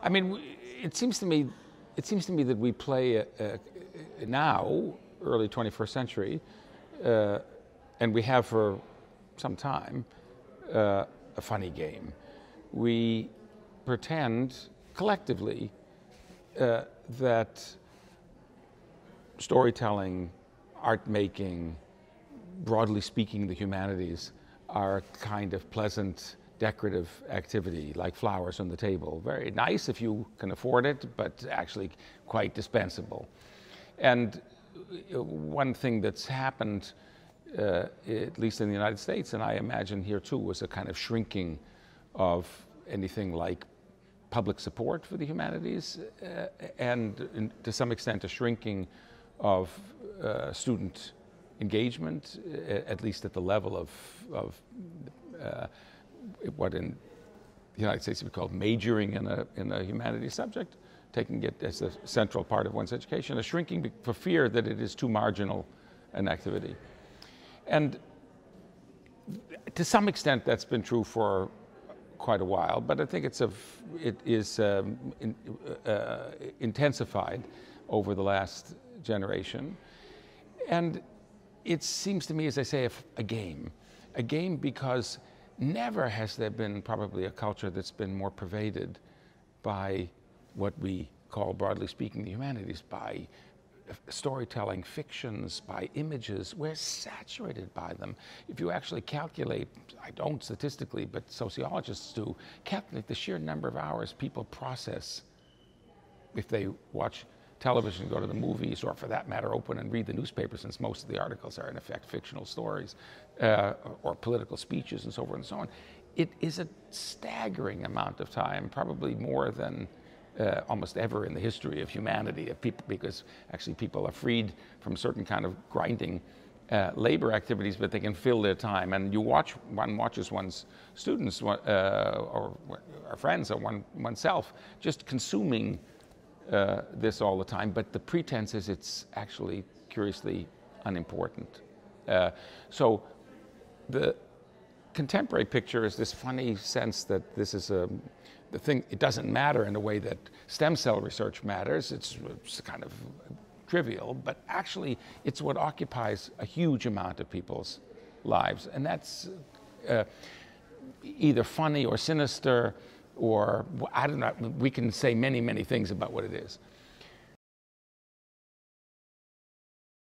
I mean, it seems to me that we play now, early 21st century, and we have for some time, a funny game. We pretend collectively that storytelling, art making, broadly speaking, the humanities are a kind of pleasant, decorative activity, like flowers on the table. Very nice if you can afford it, but actually quite dispensable. And one thing that's happened, at least in the United States, and I imagine here too, was a kind of shrinking of anything like public support for the humanities, and to some extent a shrinking of student engagement, at least at the level of what in the United States would be called majoring in a humanities subject, taking it as a central part of one's education, a shrinking for fear that it is too marginal an activity. And to some extent that's been true for quite a while, but I think it is intensified over the last generation. And it seems to me, as I say, a game because never has there been probably a culture that's been more pervaded by what we call, broadly speaking, the humanities, by storytelling, fictions, by images. We're saturated by them. If you actually calculate, I don't statistically, but sociologists do, calculate the sheer number of hours people process if they watch television, go to the movies, or for that matter, open and read the newspaper, since most of the articles are in effect fictional stories, or political speeches and so forth and so on. It is a staggering amount of time, probably more than almost ever in the history of humanity, because actually people are freed from certain kind of grinding labor activities, but they can fill their time. And one watches one's students or friends or oneself just consuming this all the time, but the pretense is it's actually curiously unimportant. So the contemporary picture is this funny sense that this is the thing, it doesn't matter in the way that stem cell research matters. It's kind of trivial, but actually it's what occupies a huge amount of people's lives. And that's either funny or sinister, or I don't know, we can say many, many things about what it is.